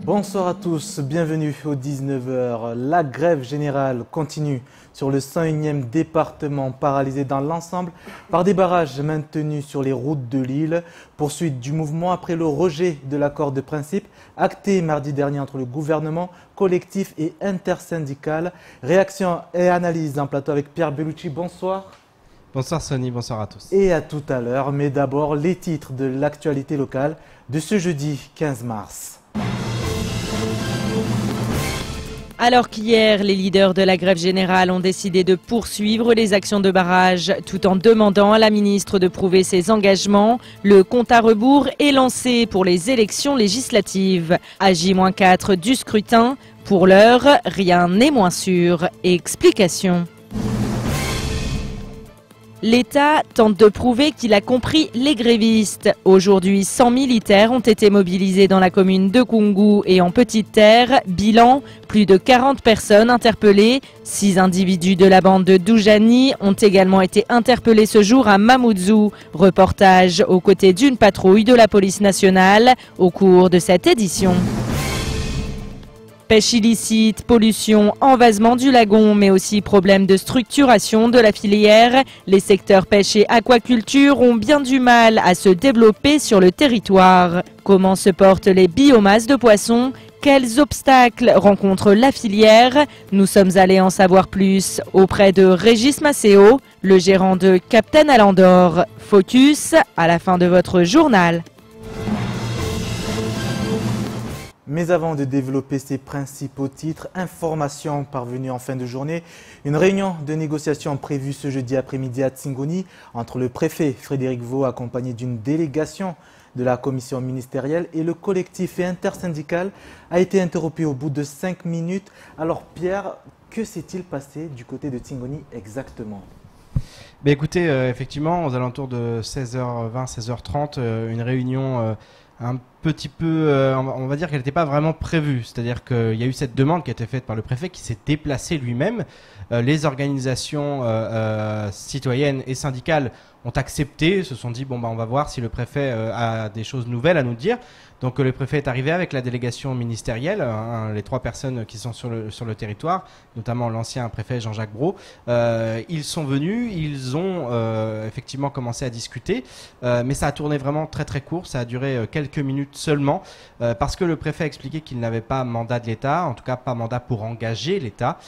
Bonsoir à tous, bienvenue au 19h. La grève générale continue sur le 101e département, paralysé dans l'ensemble par des barrages maintenus sur les routes de l'île. Poursuite du mouvement après le rejet de l'accord de principe acté mardi dernier entre le gouvernement, collectif et intersyndical. Réaction et analyse en plateau avec Pierre Bellucci. Bonsoir. Bonsoir Sonny, bonsoir à tous. Et à tout à l'heure, mais d'abord les titres de l'actualité locale de ce jeudi 15 mars. Alors qu'hier, les leaders de la grève générale ont décidé de poursuivre les actions de barrage tout en demandant à la ministre de prouver ses engagements, le compte à rebours est lancé pour les élections législatives. À J-4 du scrutin, pour l'heure, rien n'est moins sûr. Explication. L'État tente de prouver qu'il a compris les grévistes. Aujourd'hui, 100 militaires ont été mobilisés dans la commune de Koungou et en Petite Terre. Bilan, plus de 40 personnes interpellées. 6 individus de la bande de Doujani ont également été interpellés ce jour à Mamoudzou. Reportage aux côtés d'une patrouille de la police nationale au cours de cette édition. Pêche illicite, pollution, envasement du lagon, mais aussi problème de structuration de la filière. Les secteurs pêche et aquaculture ont bien du mal à se développer sur le territoire. Comment se portent les biomasses de poissons? Quels obstacles rencontre la filière? Nous sommes allés en savoir plus auprès de Régis Maceo, le gérant de Captain Alandor. Focus à la fin de votre journal. Mais avant de développer ces principaux titres, informations parvenues en fin de journée, une réunion de négociation prévue ce jeudi après-midi à Tsingoni entre le préfet Frédéric Vaux accompagné d'une délégation de la commission ministérielle et le collectif et intersyndical a été interrompue au bout de 5 minutes. Alors Pierre, que s'est-il passé du côté de Tsingoni exactement ? Écoutez, effectivement, aux alentours de 16h20, 16h30, une réunion un petit peu, on va dire qu'elle n'était pas vraiment prévue. C'est-à-dire qu'il y a eu cette demande qui a été faite par le préfet qui s'est déplacé lui-même. Les organisations citoyennes et syndicales ont accepté, se sont dit bon on va voir si le préfet a des choses nouvelles à nous dire. Donc le préfet est arrivé avec la délégation ministérielle, les 3 personnes qui sont sur le territoire, notamment l'ancien préfet Jean-Jacques Brault. Ils sont venus, ils ont effectivement commencé à discuter, mais ça a tourné vraiment très très court, ça a duré quelques minutes seulement, parce que le préfet a expliqué qu'il n'avait pas mandat de l'État, en tout cas pas mandat pour engager l'État.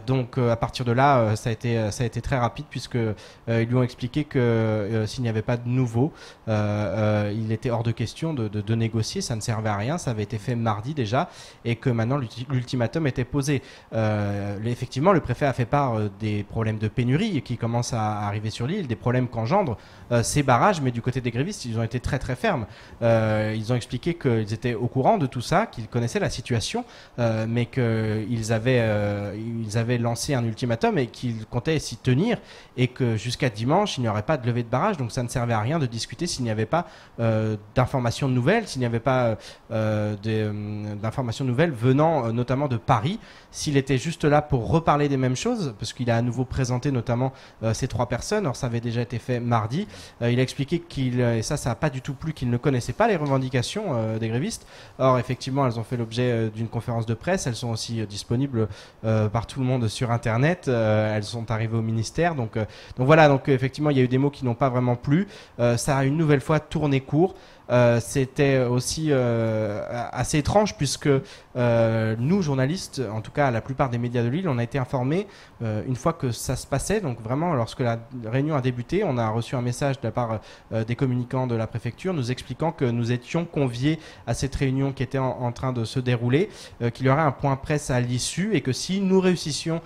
Donc à partir de là, ça a été très rapide, puisque ils lui ont expliqué que s'il n'y avait pas de nouveau, il était hors de question de négocier. Ça ne servait à rien, ça avait été fait mardi déjà, et que maintenant l'ultimatum était posé. Effectivement, le préfet a fait part des problèmes de pénurie qui commencent à arriver sur l'île, des problèmes qu'engendrent ces barrages, mais du côté des grévistes, ils ont été très très fermes. Ils ont expliqué qu'ils étaient au courant de tout ça, qu'ils connaissaient la situation, mais qu'ils avaient lancé un ultimatum et qu'ils comptaient s'y tenir, et que jusqu'à dimanche, il n'y aurait pas de levée de barrage, donc ça ne servait à rien de discuter s'il n'y avait pas d'informations nouvelles, s'il n'y avait pas d'informations nouvelles venant notamment de Paris. S'il était juste là pour reparler des mêmes choses, parce qu'il a à nouveau présenté notamment ces 3 personnes, alors ça avait déjà été fait mardi, il a expliqué et ça n'a pas du tout plu, qu'il ne connaissait pas les revendications des grévistes. Or effectivement, elles ont fait l'objet d'une conférence de presse, elles sont aussi disponibles par tout le monde sur internet, elles sont arrivées au ministère, donc voilà, donc effectivement il y a eu des mots qui n'ont pas vraiment plu, ça a une nouvelle fois tourné court. C'était aussi assez étrange, puisque nous journalistes, en tout cas la plupart des médias de l'île, on a été informés une fois que ça se passait. Donc vraiment, lorsque la réunion a débuté, on a reçu un message de la part des communicants de la préfecture nous expliquant que nous étions conviés à cette réunion qui était en train de se dérouler, qu'il y aurait un point presse à l'issue, et que si nous réussissions,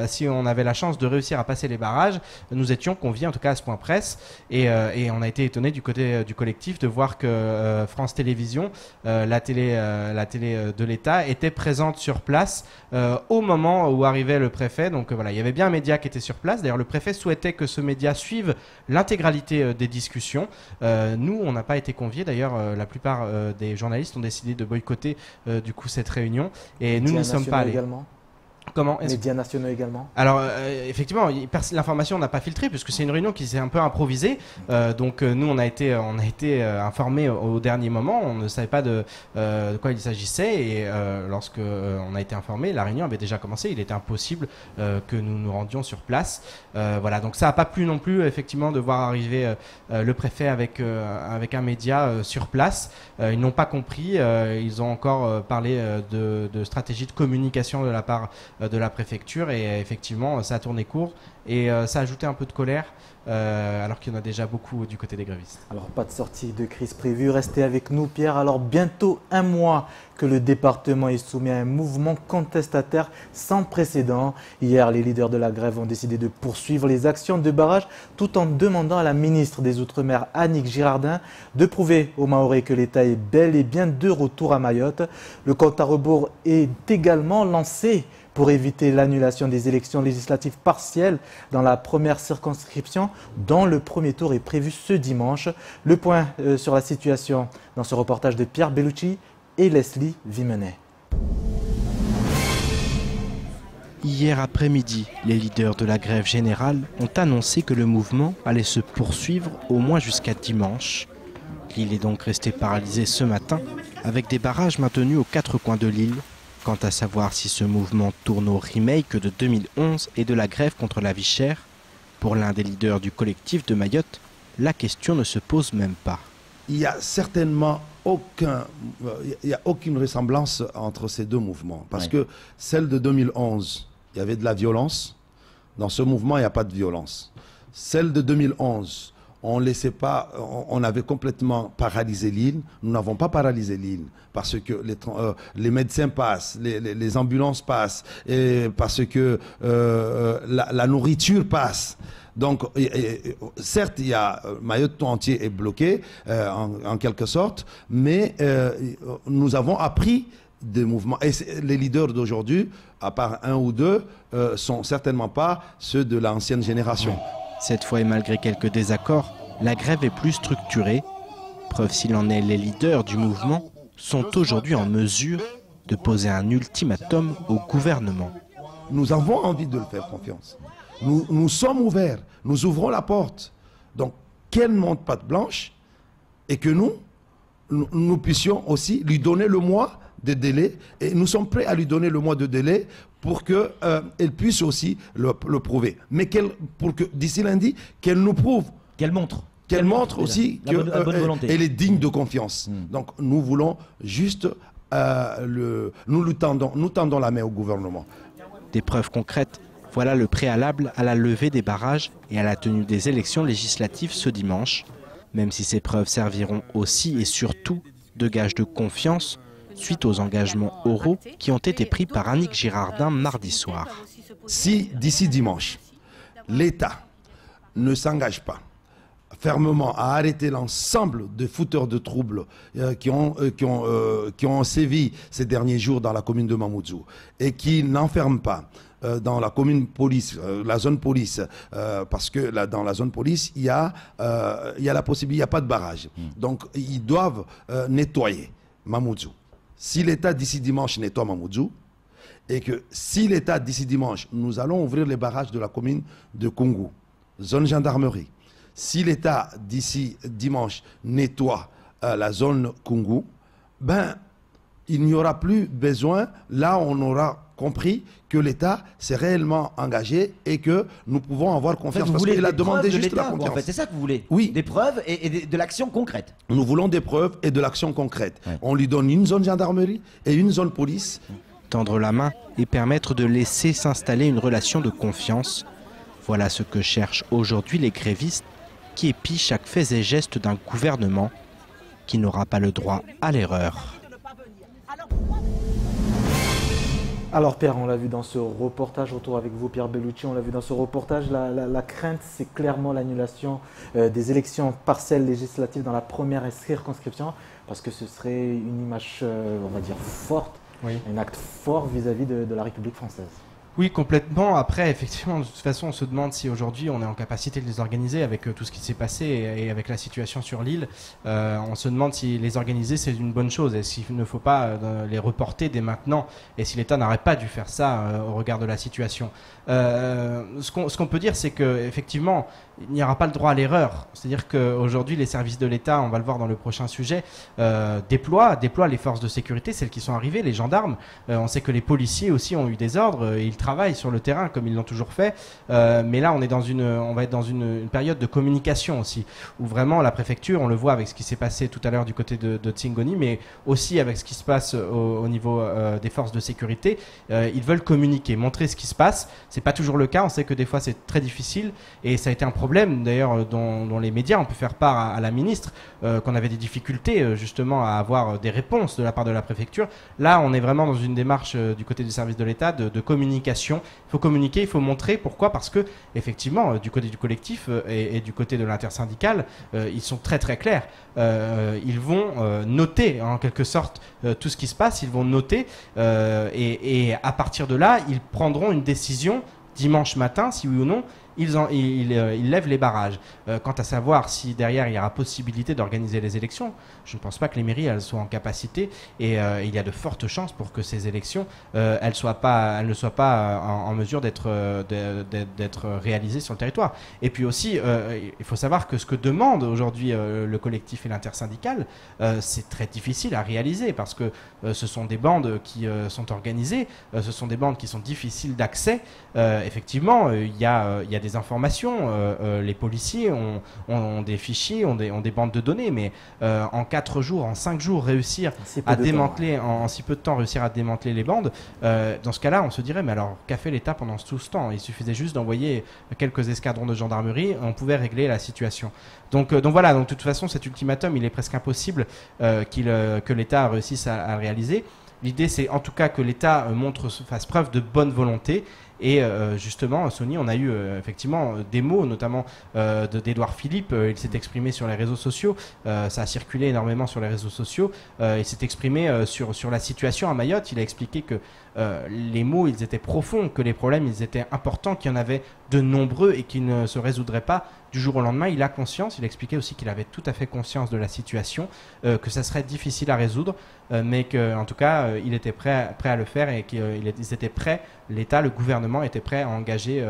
si on avait la chance de réussir à passer les barrages, nous étions conviés en tout cas à ce point presse, et on a été étonnés du côté du collectif de voir que France Télévisions, la télé de l'État, était présente sur place au moment où arrivait le préfet. Donc voilà, il y avait bien un média qui était sur place. D'ailleurs, le préfet souhaitait que ce média suive l'intégralité des discussions. Nous, on n'a pas été conviés. D'ailleurs, la plupart des journalistes ont décidé de boycotter du coup cette réunion, et nous n'y sommes pas allés. Comment Médias nationaux également. Alors effectivement, l'information n'a pas filtré puisque c'est une réunion qui s'est un peu improvisée. Donc nous on a été informés au dernier moment. On ne savait pas de quoi il s'agissait et lorsque on a été informés, la réunion avait déjà commencé. Il était impossible que nous nous rendions sur place. Voilà, donc ça n'a pas plu non plus effectivement de voir arriver le préfet avec un média sur place. Ils n'ont pas compris. Ils ont encore parlé de stratégie de communication de la part de la préfecture et effectivement ça a tourné court et ça a ajouté un peu de colère alors qu'il y en a déjà beaucoup du côté des grévistes. Alors pas de sortie de crise prévue, restez avec nous Pierre. Alors bientôt un mois que le département est soumis à un mouvement contestataire sans précédent. Hier, les leaders de la grève ont décidé de poursuivre les actions de barrage tout en demandant à la ministre des Outre-mer, Annick Girardin, de prouver aux Mahorais que l'État est bel et bien de retour à Mayotte. Le compte à rebours est également lancé pour éviter l'annulation des élections législatives partielles dans la première circonscription dont le premier tour est prévu ce dimanche. Le point sur la situation dans ce reportage de Pierre Bellucci et Leslie Vimenet. Hier après-midi, les leaders de la grève générale ont annoncé que le mouvement allait se poursuivre au moins jusqu'à dimanche. L'île est donc restée paralysée ce matin avec des barrages maintenus aux quatre coins de l'île. Quant à savoir si ce mouvement tourne au remake de 2011 et de la grève contre la vie chère, pour l'un des leaders du collectif de Mayotte, la question ne se pose même pas. Il n'y a certainement aucune ressemblance entre ces deux mouvements. Parce que celle de 2011, il y avait de la violence. Dans ce mouvement, il n'y a pas de violence. Celle de 2011, on avait complètement paralysé l'île. Nous n'avons pas paralysé l'île parce que les médecins passent, les ambulances passent, et parce que la nourriture passe. Donc, certes, Mayotte tout entier est bloqué, en quelque sorte, mais nous avons appris des mouvements. Et les leaders d'aujourd'hui, à part un ou deux, sont certainement pas ceux de l'ancienne génération. Cette fois, et malgré quelques désaccords, la grève est plus structurée. Preuve s'il en est, les leaders du mouvement sont aujourd'hui en mesure de poser un ultimatum au gouvernement. Nous avons envie de le faire confiance. Nous sommes ouverts, nous ouvrons la porte. Donc, qu'elle ne monte pas de blanche et que nous puissions aussi lui donner le mois de délai. Et nous sommes prêts à lui donner le mois de délai pour qu'elle puisse aussi le prouver. Mais pour que d'ici lundi, qu'elle nous prouve. Qu'elle montre. Qu'elle montre aussi qu'elle est digne de confiance. Donc nous voulons juste, nous tendons la main au gouvernement. Des preuves concrètes, voilà le préalable à la levée des barrages et à la tenue des élections législatives ce dimanche. Même si ces preuves serviront aussi et surtout de gage de confiance suite aux engagements oraux qui ont été pris par Annick Girardin mardi soir. Si d'ici dimanche, l'État ne s'engage pas fermement à arrêter l'ensemble des fouteurs de troubles qui ont sévi ces derniers jours dans la commune de Mamoudzou et qui n'enferment pas dans la commune police, la zone police, parce que dans la zone police, il y a la possibilité, il n'y a pas de barrage. Donc, ils doivent nettoyer Mamoudzou. Si l'État d'ici dimanche nettoie Mamoudzou, et que si l'État d'ici dimanche, nous allons ouvrir les barrages de la commune de Kungu, zone gendarmerie. Si l'État d'ici dimanche nettoie la zone Kungu, ben, il n'y aura plus besoin, là on aura compris que l'État s'est réellement engagé et que nous pouvons avoir confiance. En fait, parce qu'il a demandé juste la confiance. En fait, c'est ça que vous voulez? Oui. Des preuves et de l'action concrète. Nous voulons des preuves et de l'action concrète. Ouais. On lui donne une zone gendarmerie et une zone police. Tendre la main et permettre de laisser s'installer une relation de confiance. Voilà ce que cherchent aujourd'hui les grévistes qui épient chaque fait et geste d'un gouvernement qui n'aura pas le droit à l'erreur. Alors Pierre, on l'a vu dans ce reportage, retour avec vous Pierre Bellucci, on l'a vu dans ce reportage, la crainte c'est clairement l'annulation des élections partielles législatives dans la première circonscription parce que ce serait une image, on va dire, forte, un acte fort vis-à-vis de la République française. Oui, complètement. Après, effectivement, de toute façon, on se demande si aujourd'hui on est en capacité de les organiser avec tout ce qui s'est passé et avec la situation sur l'île. On se demande si les organiser, c'est une bonne chose et s'il ne faut pas les reporter dès maintenant et si l'État n'aurait pas dû faire ça au regard de la situation. Ce qu'on peut dire, c'est qu'effectivement, il n'y aura pas le droit à l'erreur. C'est-à-dire qu'aujourd'hui, les services de l'État, on va le voir dans le prochain sujet, déploient les forces de sécurité, celles qui sont arrivées, les gendarmes. On sait que les policiers aussi ont eu des ordres, ils travaillent sur le terrain comme ils l'ont toujours fait. Mais là, on va être dans une période de communication aussi, où vraiment la préfecture, on le voit avec ce qui s'est passé tout à l'heure du côté de Tsingoni, mais aussi avec ce qui se passe au niveau des forces de sécurité. Ils veulent communiquer, montrer ce qui se passe. C'est pas toujours le cas. On sait que des fois, c'est très difficile et ça a été un problème d'ailleurs dont les médias ont pu faire part à la ministre, qu'on avait des difficultés justement à avoir des réponses de la part de la préfecture. Là, on est vraiment dans une démarche du côté du service de l'État de communication. Il faut communiquer, il faut montrer. Pourquoi ? Parce que effectivement, du côté du collectif et du côté de l'intersyndical, ils sont très très clairs. Ils vont noter en quelque sorte tout ce qui se passe. Ils vont noter et à partir de là, ils prendront une décision dimanche matin, si oui ou non, ils lèvent les barrages. Quant à savoir si derrière il y aura possibilité d'organiser les élections, je ne pense pas que les mairies elles soient en capacité et il y a de fortes chances pour que ces élections elles ne soient pas en mesure d'être réalisées sur le territoire. Et puis aussi, il faut savoir que ce que demande aujourd'hui le collectif et l'intersyndical, c'est très difficile à réaliser parce que ce sont des bandes qui sont organisées, ce sont des bandes qui sont difficiles d'accès. Effectivement, il y a des informations, les policiers ont des fichiers, ont des bandes de données, mais en 4 jours, en 5 jours, réussir à démanteler, en si peu de temps, réussir à démanteler les bandes, dans ce cas-là, on se dirait, mais alors, qu'a fait l'État pendant tout ce temps ? Il suffisait juste d'envoyer quelques escadrons de gendarmerie, on pouvait régler la situation. Donc voilà, de toute façon, cet ultimatum, il est presque impossible que l'État réussisse à le réaliser. L'idée, c'est en tout cas que l'État fasse preuve de bonne volonté. Et justement, Sony, on a eu effectivement des mots, notamment d'Édouard Philippe. Il s'est exprimé sur les réseaux sociaux. Ça a circulé énormément sur les réseaux sociaux. Il s'est exprimé sur la situation à Mayotte. Il a expliqué que les maux, ils étaient profonds, que les problèmes, ils étaient importants, qu'il y en avait de nombreux et qui ne se résoudraient pas du jour au lendemain. Il a conscience. Il a expliqué aussi qu'il avait tout à fait conscience de la situation, que ça serait difficile à résoudre, mais qu'en tout cas, il était prêt à le faire et qu'ils étaient prêts, l'État, le gouvernement était prêt à engager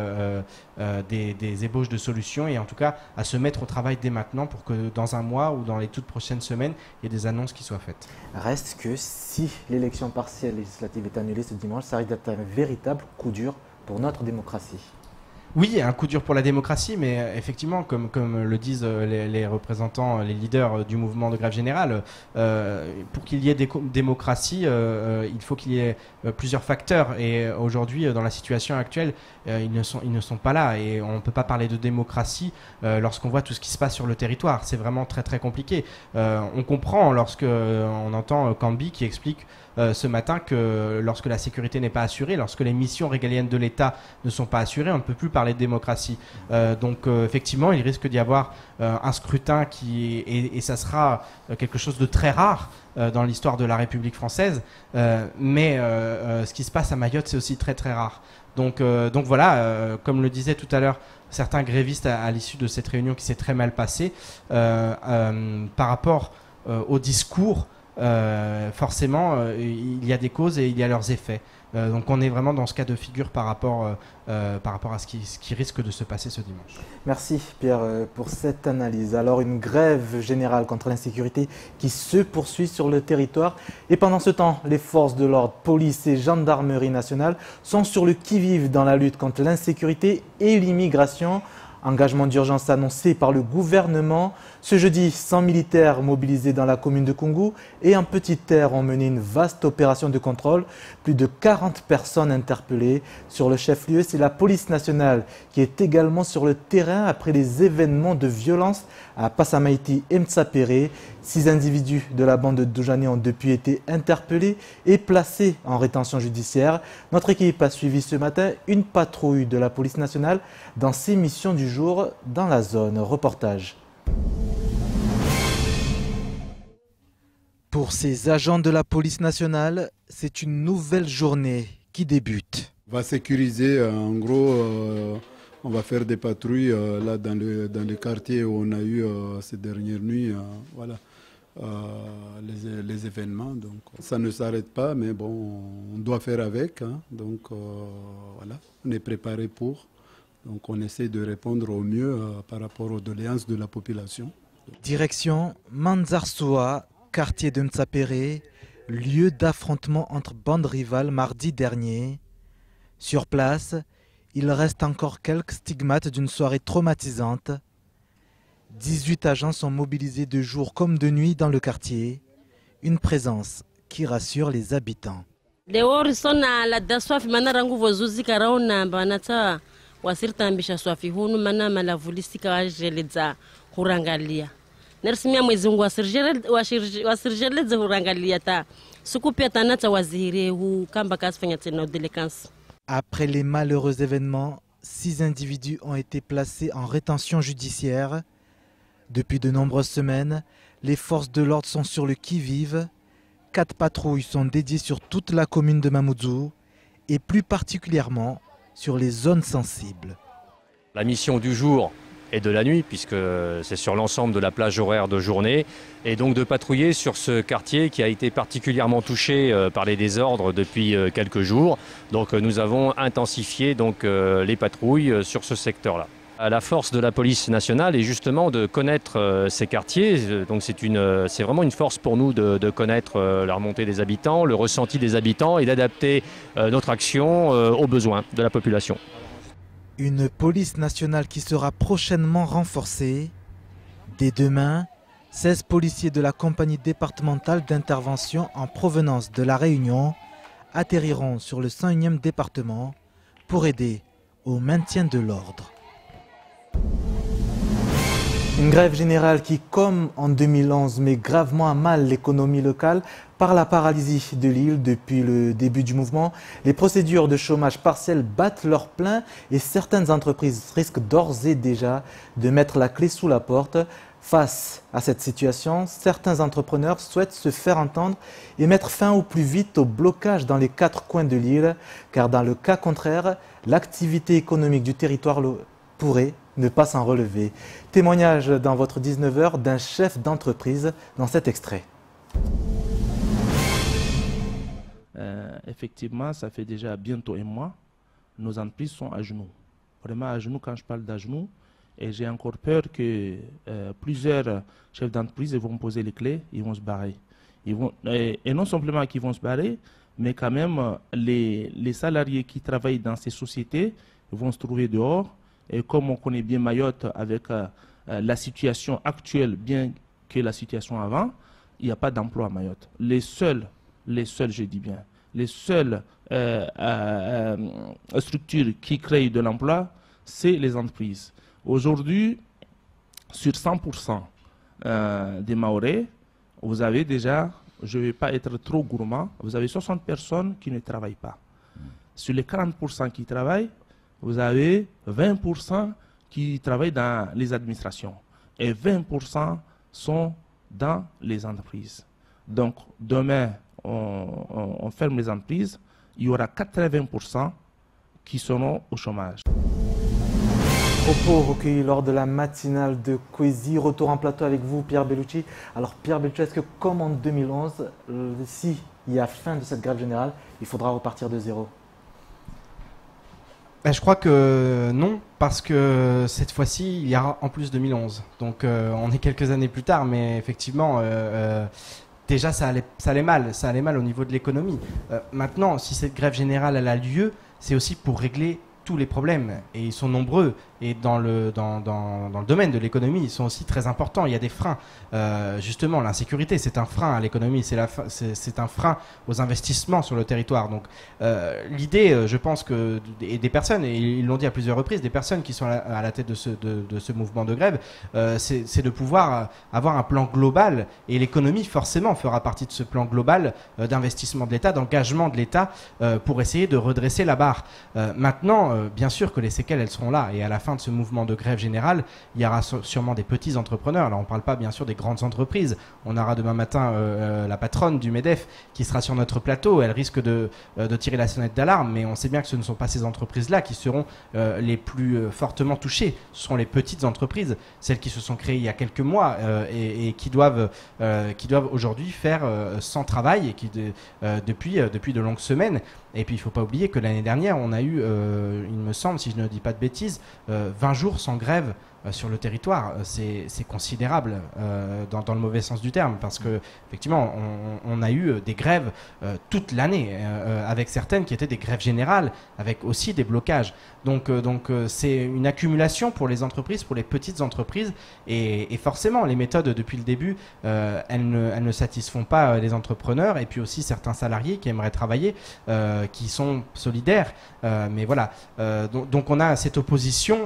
des ébauches de solutions et en tout cas à se mettre au travail dès maintenant pour que dans un mois ou dans les toutes prochaines semaines, il y ait des annonces qui soient faites. Reste que si l'élection partielle législative est annulée ce dimanche, ça risque d'être un véritable coup dur pour notre démocratie. Oui, un coup dur pour la démocratie, mais effectivement, comme le disent les représentants, les leaders du mouvement de grève générale, pour qu'il y ait démocratie, il faut qu'il y ait plusieurs facteurs. Et aujourd'hui, dans la situation actuelle, ils ne sont pas là. Et on ne peut pas parler de démocratie lorsqu'on voit tout ce qui se passe sur le territoire. C'est vraiment très très compliqué. On comprend lorsqu'on entend Cambi qui explique ce matin que lorsque la sécurité n'est pas assurée, lorsque les missions régaliennes de l'État ne sont pas assurées, on ne peut plus parler de démocratie. Donc effectivement, il risque d'y avoir un scrutin et ça sera quelque chose de très rare dans l'histoire de la République française. Mais ce qui se passe à Mayotte, c'est aussi très très rare. Donc voilà, comme le disait tout à l'heure certains grévistes à l'issue de cette réunion qui s'est très mal passée, par rapport au discours, forcément, il y a des causes et il y a leurs effets. Donc on est vraiment dans ce cas de figure par rapport à ce qui risque de se passer ce dimanche. Merci Pierre pour cette analyse. Alors une grève générale contre l'insécurité qui se poursuit sur le territoire et pendant ce temps, les forces de l'ordre, police et gendarmerie nationale sont sur le qui-vive dans la lutte contre l'insécurité et l'immigration. Engagement d'urgence annoncé par le gouvernement. Ce jeudi, 100 militaires mobilisés dans la commune de Koungou et en Petite Terre ont mené une vaste opération de contrôle. Plus de 40 personnes interpellées. Sur le chef-lieu, c'est la police nationale qui est également sur le terrain après les événements de violence à Passamaïti et Mtsapéré. 6 individus de la bande de Dojani ont depuis été interpellés et placés en rétention judiciaire. Notre équipe a suivi ce matin une patrouille de la police nationale dans ses missions du jour dans la zone. Reportage. Pour ces agents de la police nationale, c'est une nouvelle journée qui débute. On va sécuriser, en gros, on va faire des patrouilles là dans le quartier où on a eu ces dernières nuits, voilà, les événements. Donc ça ne s'arrête pas, mais bon, on doit faire avec. Hein, donc voilà, on est préparé pour. Donc on essaie de répondre au mieux par rapport aux doléances de la population. Direction Manzarsoa, quartier de Mtsapere, lieu d'affrontement entre bandes rivales mardi dernier. Sur place, il reste encore quelques stigmates d'une soirée traumatisante. 18 agents sont mobilisés de jour comme de nuit dans le quartier. Une présence qui rassure les habitants. Après les malheureux événements, 6 individus ont été placés en rétention judiciaire. Depuis de nombreuses semaines, les forces de l'ordre sont sur le qui-vive. 4 patrouilles sont dédiées sur toute la commune de Mamoudzou et plus particulièrement sur les zones sensibles. La mission du jour et de la nuit, puisque c'est sur l'ensemble de la plage horaire de journée, et donc de patrouiller sur ce quartier qui a été particulièrement touché par les désordres depuis quelques jours. Donc nous avons intensifié donc, les patrouilles sur ce secteur-là. La force de la police nationale est justement de connaître ces quartiers. Donc c'est vraiment une force pour nous de connaître la remontée des habitants, le ressenti des habitants et d'adapter notre action aux besoins de la population. Une police nationale qui sera prochainement renforcée. Dès demain, 16 policiers de la compagnie départementale d'intervention en provenance de La Réunion atterriront sur le 101e département pour aider au maintien de l'ordre. Une grève générale qui, comme en 2011, met gravement à mal l'économie locale par la paralysie de l'île depuis le début du mouvement. Les procédures de chômage partiel battent leur plein et certaines entreprises risquent d'ores et déjà de mettre la clé sous la porte. Face à cette situation, certains entrepreneurs souhaitent se faire entendre et mettre fin au plus vite au blocage dans les 4 coins de l'île, car dans le cas contraire, l'activité économique du territoire pourrait ne pas s'en relever. Témoignage dans votre 19h d'un chef d'entreprise dans cet extrait. Effectivement, ça fait déjà bientôt un mois. Nos entreprises sont à genoux. Vraiment à genoux quand je parle d'à genoux. Et j'ai encore peur que plusieurs chefs d'entreprise vont poser les clés, ils vont se barrer. Et non simplement qu'ils vont se barrer, mais quand même les salariés qui travaillent dans ces sociétés vont se trouver dehors. Et comme on connaît bien Mayotte avec la situation actuelle, bien que la situation avant, il n'y a pas d'emploi à Mayotte. Les seuls, je dis bien, les seules structures qui créent de l'emploi, c'est les entreprises. Aujourd'hui, sur 100% des Mahorais, vous avez déjà, je ne vais pas être trop gourmand, vous avez 60 personnes qui ne travaillent pas. Sur les 40% qui travaillent, vous avez 20% qui travaillent dans les administrations et 20% sont dans les entreprises. Donc demain, on ferme les entreprises, il y aura 80% qui seront au chômage. Propos recueillis lors de la matinale de Kwezi. Retour en plateau avec vous, Pierre Bellucci. Alors Pierre Bellucci, est-ce que comme en 2011, s'il y a fin de cette grève générale, il faudra repartir de zéro? Je crois que non, parce que cette fois-ci, il y aura en plus 2011. Donc on est quelques années plus tard, mais effectivement, déjà ça allait mal au niveau de l'économie. Maintenant, si cette grève générale elle a lieu, c'est aussi pour régler tous les problèmes, et ils sont nombreux, et dans le domaine de l'économie, ils sont aussi très importants. Il y a des freins, justement, l'insécurité, c'est un frein à l'économie, c'est un frein aux investissements sur le territoire. Donc l'idée, je pense que, et des personnes, et ils l'ont dit à plusieurs reprises, des personnes qui sont à la tête de ce mouvement de grève, c'est de pouvoir avoir un plan global, et l'économie forcément fera partie de ce plan global d'investissement de l'État, d'engagement de l'État pour essayer de redresser la barre. Maintenant, bien sûr que les séquelles, elles seront là, et à la fin fin de ce mouvement de grève générale, il y aura sûrement des petits entrepreneurs. Alors on ne parle pas bien sûr des grandes entreprises. On aura demain matin la patronne du MEDEF qui sera sur notre plateau. Elle risque de tirer la sonnette d'alarme, mais on sait bien que ce ne sont pas ces entreprises-là qui seront les plus fortement touchées. Ce seront les petites entreprises, celles qui se sont créées il y a quelques mois et qui doivent aujourd'hui faire sans travail et qui depuis de longues semaines. Et puis il ne faut pas oublier que l'année dernière, on a eu, il me semble, si je ne dis pas de bêtises, 20 jours sans grève sur le territoire. C'est considérable dans le mauvais sens du terme, parce que effectivement on a eu des grèves toute l'année, avec certaines qui étaient des grèves générales, avec aussi des blocages. Donc c'est une accumulation pour les entreprises, pour les petites entreprises, et forcément les méthodes depuis le début, elles ne satisfont pas les entrepreneurs et puis aussi certains salariés qui aimeraient travailler, qui sont solidaires. Mais voilà, donc on a cette opposition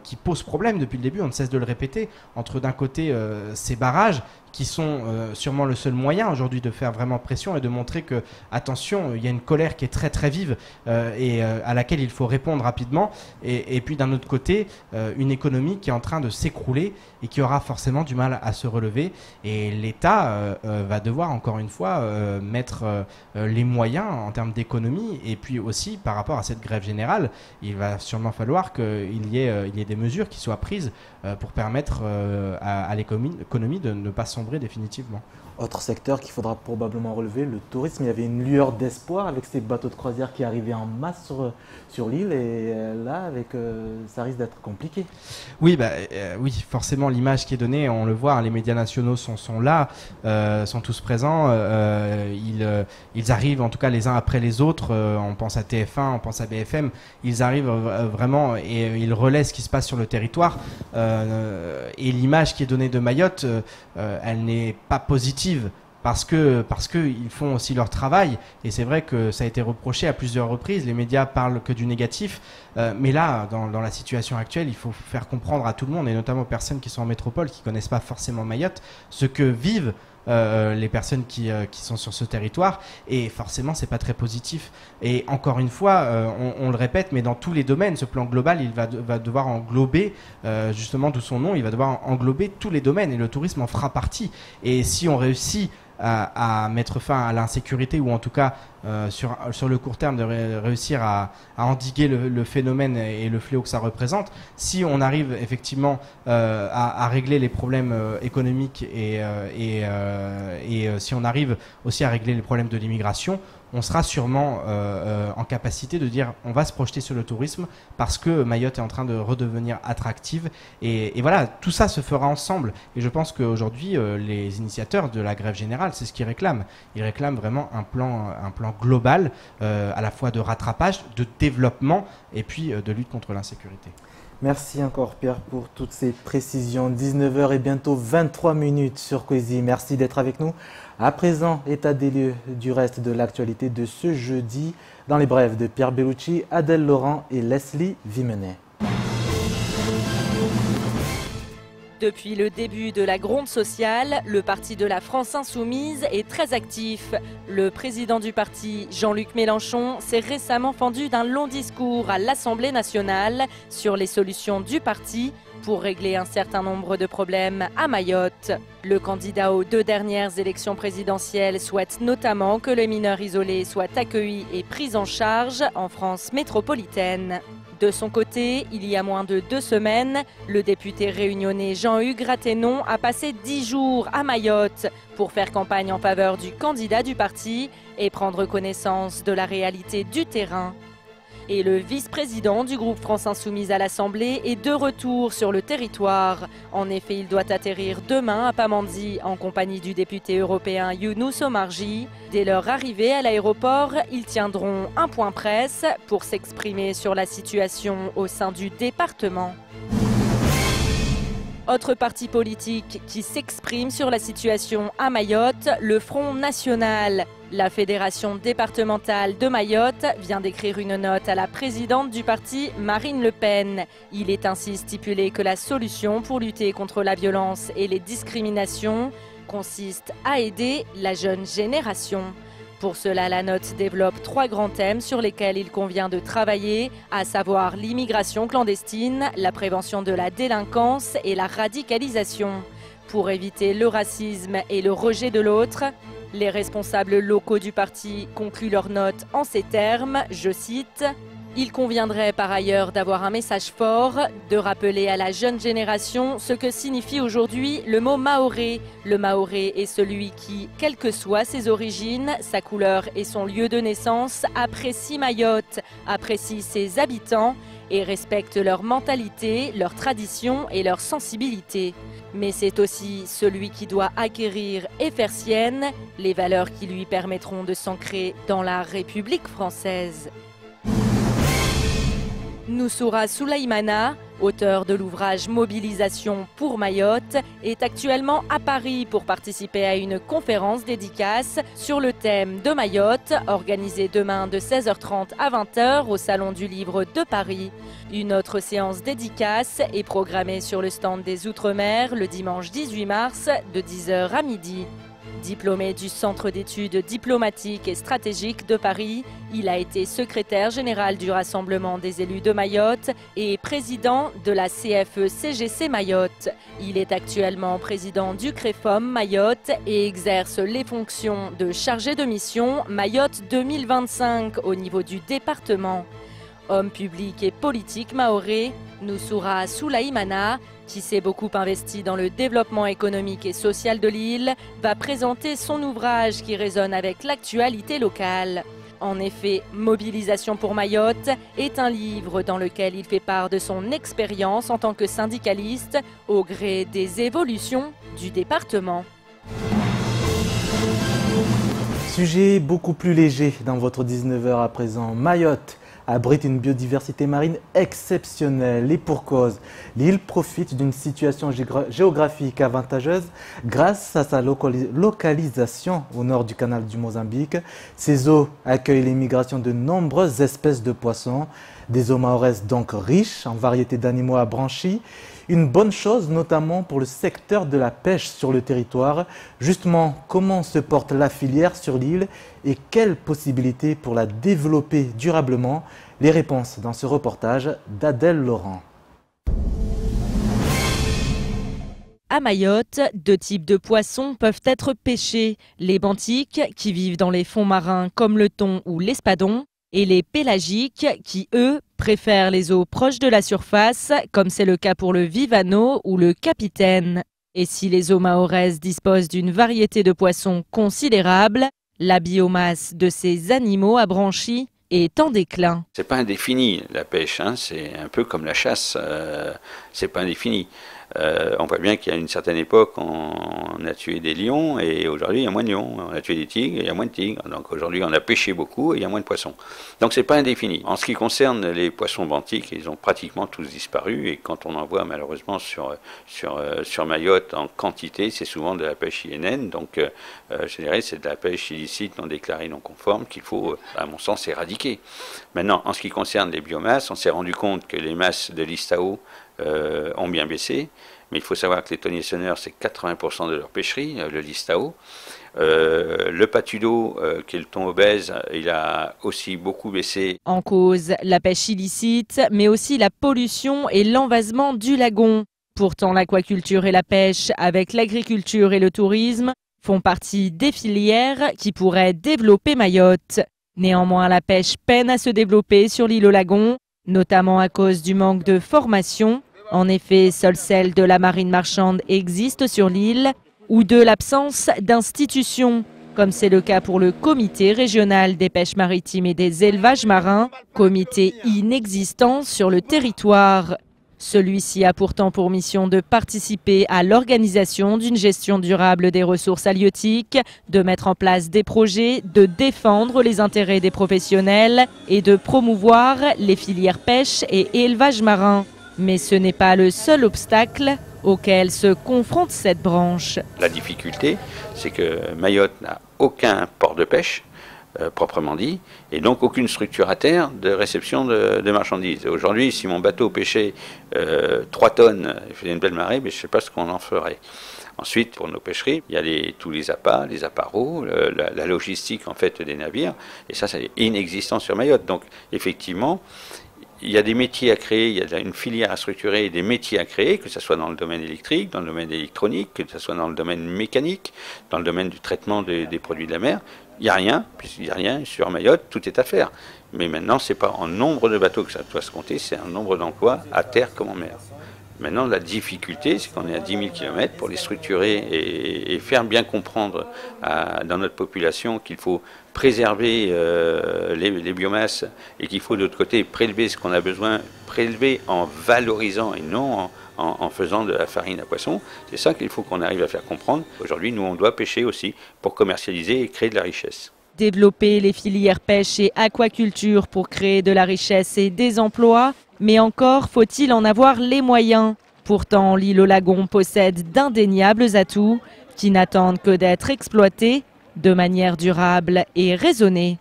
qui pose problème depuis le début, on ne cesse de le répéter, entre d'un côté ces barrages qui sont sûrement le seul moyen aujourd'hui de faire vraiment pression et de montrer que, attention, il y a une colère qui est très très vive et à laquelle il faut répondre rapidement, et puis d'un autre côté, une économie qui est en train de s'écrouler et qui aura forcément du mal à se relever, et l'État va devoir encore une fois mettre les moyens en termes d'économie, et puis aussi par rapport à cette grève générale, il va sûrement falloir qu'il y ait des mesures qui soient prises pour permettre à l'économie de ne pas sombrer définitivement. Autre secteur qu'il faudra probablement relever, le tourisme. Il y avait une lueur d'espoir avec ces bateaux de croisière qui arrivaient en masse sur l'île, et là, ça risque d'être compliqué. Oui, oui, forcément, l'image qui est donnée, on le voit, hein, les médias nationaux sont là, sont tous présents. Ils arrivent, en tout cas les uns après les autres. On pense à TF1, on pense à BFM. Ils arrivent vraiment et ils relaient ce qui se passe sur le territoire. Et l'image qui est donnée de Mayotte, elle n'est pas positive. Parce que ils font aussi leur travail, et c'est vrai que ça a été reproché à plusieurs reprises. Les médias parlent que du négatif, mais là, dans la situation actuelle, il faut faire comprendre à tout le monde, et notamment aux personnes qui sont en métropole, qui connaissent pas forcément Mayotte, ce que vivent les personnes qui sont sur ce territoire, et forcément c'est pas très positif. Et encore une fois, on le répète, mais dans tous les domaines, ce plan global, il va devoir englober, justement d'où son nom, il va devoir englober tous les domaines, et le tourisme en fera partie. Et si on réussit à mettre fin à l'insécurité, ou en tout cas sur le court terme de réussir à endiguer le phénomène et le fléau que ça représente, si on arrive effectivement à régler les problèmes économiques et si on arrive aussi à régler les problèmes de l'immigration, on sera sûrement en capacité de dire on va se projeter sur le tourisme, parce que Mayotte est en train de redevenir attractive, et voilà, tout ça se fera ensemble. Et je pense qu'aujourd'hui les initiateurs de la grève générale, c'est ce qu'ils réclament. Ils réclament vraiment un plan global, à la fois de rattrapage, de développement et puis de lutte contre l'insécurité. Merci encore Pierre pour toutes ces précisions. 19h et bientôt 23 minutes sur Kwezi. Merci d'être avec nous. À présent, état des lieux du reste de l'actualité de ce jeudi dans les brèves de Pierre Bellucci, Adèle Laurent et Leslie Vimenet. Depuis le début de la gronde sociale, le parti de la France Insoumise est très actif. Le président du parti, Jean-Luc Mélenchon, s'est récemment fendu d'un long discours à l'Assemblée nationale sur les solutions du parti pour régler un certain nombre de problèmes à Mayotte. Le candidat aux 2 dernières élections présidentielles souhaite notamment que les mineurs isolés soient accueillis et pris en charge en France métropolitaine. De son côté, il y a moins de 2 semaines, le député réunionnais Jean-Hugues Raténon a passé 10 jours à Mayotte pour faire campagne en faveur du candidat du parti et prendre connaissance de la réalité du terrain. Et le vice-président du groupe France Insoumise à l'Assemblée est de retour sur le territoire. En effet, il doit atterrir demain à Pamandzi en compagnie du député européen Younous Omarji. Dès leur arrivée à l'aéroport, ils tiendront un point presse pour s'exprimer sur la situation au sein du département. Autre parti politique qui s'exprime sur la situation à Mayotte, le Front National. La fédération départementale de Mayotte vient d'écrire une note à la présidente du parti, Marine Le Pen. Il est ainsi stipulé que la solution pour lutter contre la violence et les discriminations consiste à aider la jeune génération. Pour cela, la note développe 3 grands thèmes sur lesquels il convient de travailler, à savoir l'immigration clandestine, la prévention de la délinquance et la radicalisation. Pour éviter le racisme et le rejet de l'autre, les responsables locaux du parti concluent leur note en ces termes, je cite: « Il conviendrait par ailleurs d'avoir un message fort, de rappeler à la jeune génération ce que signifie aujourd'hui le mot Maoré. Le Maoré est celui qui, quelles que soient ses origines, sa couleur et son lieu de naissance, apprécie Mayotte, apprécie ses habitants et respecte leur mentalité, leurs traditions et leur sensibilité. Mais c'est aussi celui qui doit acquérir et faire sienne les valeurs qui lui permettront de s'ancrer dans la République française. » Noussoura Soulaïmana, auteur de l'ouvrage Mobilisation pour Mayotte, est actuellement à Paris pour participer à une conférence dédicace sur le thème de Mayotte, organisée demain de 16h30 à 20h au Salon du Livre de Paris. Une autre séance dédicace est programmée sur le stand des Outre-mer le dimanche 18 mars de 10h à midi. Diplômé du Centre d'études diplomatiques et stratégiques de Paris, il a été secrétaire général du Rassemblement des élus de Mayotte et président de la CFE-CGC Mayotte. Il est actuellement président du CREFOM Mayotte et exerce les fonctions de chargé de mission Mayotte 2025 au niveau du département. Homme public et politique maoré, Noussoura Soulaïmana, qui s'est beaucoup investi dans le développement économique et social de l'île, va présenter son ouvrage qui résonne avec l'actualité locale. En effet, Mobilisation pour Mayotte est un livre dans lequel il fait part de son expérience en tant que syndicaliste au gré des évolutions du département. Sujet beaucoup plus léger dans votre 19h à présent. Mayotte abrite une biodiversité marine exceptionnelle et pour cause. L'île profite d'une situation géographique avantageuse grâce à sa localisation au nord du canal du Mozambique. Ces eaux accueillent l'immigration de nombreuses espèces de poissons, des eaux mahoraises donc riches en variétés d'animaux à branchies. Une bonne chose notamment pour le secteur de la pêche sur le territoire. Justement, comment se porte la filière sur l'île et quelles possibilités pour la développer durablement? Les réponses dans ce reportage d'Adèle Laurent. À Mayotte, 2 types de poissons peuvent être pêchés. Les benthiques, qui vivent dans les fonds marins comme le thon ou l'espadon, et les pélagiques, qui, eux, préfèrent les eaux proches de la surface, comme c'est le cas pour le vivano ou le capitaine. Et si les eaux mahoraises disposent d'une variété de poissons considérable, la biomasse de ces animaux à branchies est en déclin. C'est pas indéfini la pêche, hein, c'est un peu comme la chasse, c'est pas indéfini. On voit bien qu'à une certaine époque, on a tué des lions et aujourd'hui il y a moins de lions. On a tué des tigres et il y a moins de tigres. Donc aujourd'hui on a pêché beaucoup et il y a moins de poissons. Donc c'est pas indéfini. En ce qui concerne les poissons benthiques, ils ont pratiquement tous disparu et quand on en voit malheureusement sur Mayotte en quantité, c'est souvent de la pêche INN. Donc je dirais c'est de la pêche illicite, non déclarée, non conforme qu'il faut, à mon sens, éradiquer. Maintenant, en ce qui concerne les biomasses, on s'est rendu compte que les masses de l'Istao ont bien baissé, mais il faut savoir que les thoniers sonneurs, c'est 80% de leur pêcherie, le listao. Le patudo, qui est le thon obèse, il a aussi beaucoup baissé. En cause, la pêche illicite, mais aussi la pollution et l'envasement du lagon. Pourtant, l'aquaculture et la pêche, avec l'agriculture et le tourisme, font partie des filières qui pourraient développer Mayotte. Néanmoins, la pêche peine à se développer sur l'île au lagon, notamment à cause du manque de formation. En effet, seule celle de la marine marchande existe sur l'île ou de l'absence d'institutions, comme c'est le cas pour le comité régional des pêches maritimes et des élevages marins, comité inexistant sur le territoire. Celui-ci a pourtant pour mission de participer à l'organisation d'une gestion durable des ressources halieutiques, de mettre en place des projets, de défendre les intérêts des professionnels et de promouvoir les filières pêche et élevage marin. Mais ce n'est pas le seul obstacle auquel se confronte cette branche. La difficulté, c'est que Mayotte n'a aucun port de pêche, proprement dit, et donc aucune structure à terre de réception de marchandises. Aujourd'hui, si mon bateau pêchait 3 tonnes et faisait une belle marée, je ne sais pas ce qu'on en ferait. Ensuite, pour nos pêcheries, il y a tous les appâts, les appareaux, la logistique en fait des navires, et ça c'est inexistant sur Mayotte. Donc effectivement, il y a des métiers à créer, il y a une filière à structurer et des métiers à créer, que ce soit dans le domaine électrique, dans le domaine électronique, que ce soit dans le domaine mécanique, dans le domaine du traitement des produits de la mer. Il n'y a rien, puisqu'il n'y a rien sur Mayotte, tout est à faire. Mais maintenant, ce n'est pas en nombre de bateaux que ça doit se compter, c'est un nombre d'emplois à terre comme en mer. Maintenant, la difficulté, c'est qu'on est à 10 000 km pour les structurer et faire bien comprendre dans notre population qu'il faut préserver les biomasses et qu'il faut de l'autre côté prélever ce qu'on a besoin, prélever en valorisant et non en faisant de la farine à poisson. C'est ça qu'il faut qu'on arrive à faire comprendre. Aujourd'hui, nous, on doit pêcher aussi pour commercialiser et créer de la richesse. Développer les filières pêche et aquaculture pour créer de la richesse et des emplois, mais encore faut-il en avoir les moyens. Pourtant, l'île aux lagons possède d'indéniables atouts qui n'attendent que d'être exploités de manière durable et raisonnée.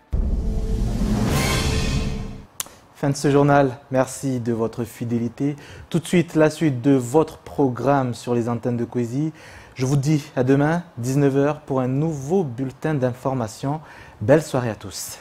Fin de ce journal, merci de votre fidélité. Tout de suite, la suite de votre programme sur les antennes de Coesie. Je vous dis à demain, 19 h, pour un nouveau bulletin d'information. Belle soirée à tous.